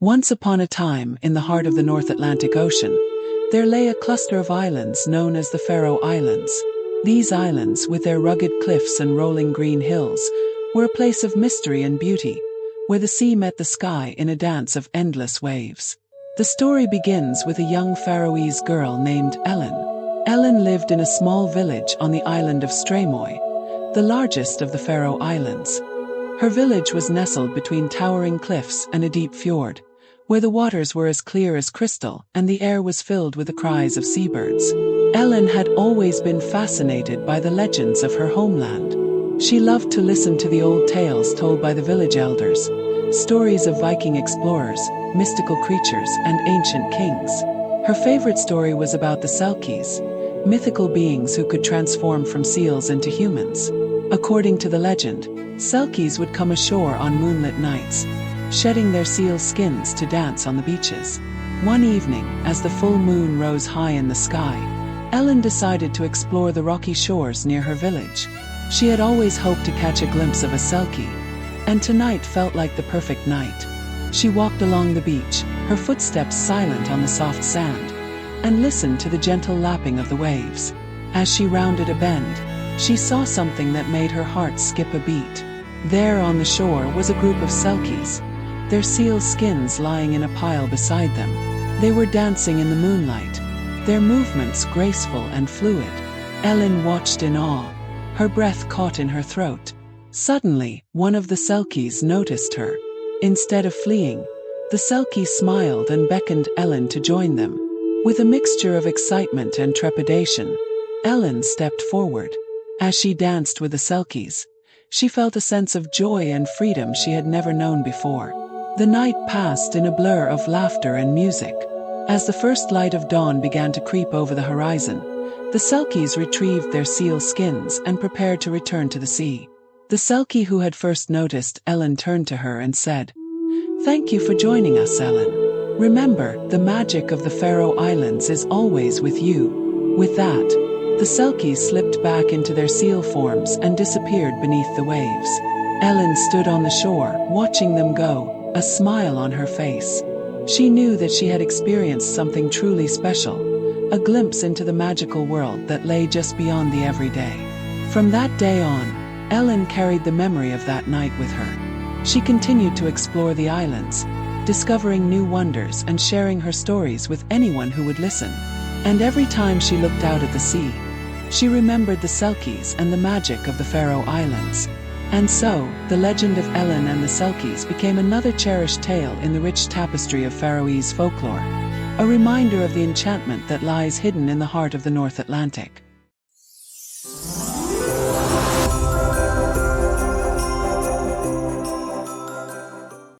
Once upon a time, in the heart of the North Atlantic Ocean, there lay a cluster of islands known as the Faroe Islands. These islands, with their rugged cliffs and rolling green hills, were a place of mystery and beauty, where the sea met the sky in a dance of endless waves. The story begins with a young Faroese girl named Elin. Elin lived in a small village on the island of Streymoy, the largest of the Faroe Islands. Her village was nestled between towering cliffs and a deep fjord, where the waters were as clear as crystal and the air was filled with the cries of seabirds. Elin had always been fascinated by the legends of her homeland. She loved to listen to the old tales told by the village elders, stories of Viking explorers, mystical creatures, and ancient kings. Her favorite story was about the Selkies, mythical beings who could transform from seals into humans. According to the legend, Selkies would come ashore on moonlit nights, shedding their seal skins to dance on the beaches. One evening, as the full moon rose high in the sky, Elin decided to explore the rocky shores near her village. She had always hoped to catch a glimpse of a Selkie, and tonight felt like the perfect night. She walked along the beach, her footsteps silent on the soft sand, and listened to the gentle lapping of the waves. As she rounded a bend, she saw something that made her heart skip a beat. There on the shore was a group of Selkies, their seal skins lying in a pile beside them. They were dancing in the moonlight, their movements graceful and fluid. Elin watched in awe, her breath caught in her throat. Suddenly, one of the Selkies noticed her. Instead of fleeing, the Selkie smiled and beckoned Elin to join them. With a mixture of excitement and trepidation, Elin stepped forward. As she danced with the Selkies, she felt a sense of joy and freedom she had never known before. The night passed in a blur of laughter and music. As the first light of dawn began to creep over the horizon, the Selkies retrieved their seal skins and prepared to return to the sea. The Selkie who had first noticed Elin turned to her and said, "Thank you for joining us, Elin. Remember, the magic of the Faroe Islands is always with you." With that, the Selkies slipped back into their seal forms and disappeared beneath the waves. Elin stood on the shore, watching them go, a smile on her face. She knew that she had experienced something truly special, a glimpse into the magical world that lay just beyond the everyday. From that day on, Elin carried the memory of that night with her. She continued to explore the islands, discovering new wonders and sharing her stories with anyone who would listen. And every time she looked out at the sea, she remembered the Selkies and the magic of the Faroe Islands. And so, the legend of Elin and the Selkies became another cherished tale in the rich tapestry of Faroese folklore, a reminder of the enchantment that lies hidden in the heart of the North Atlantic.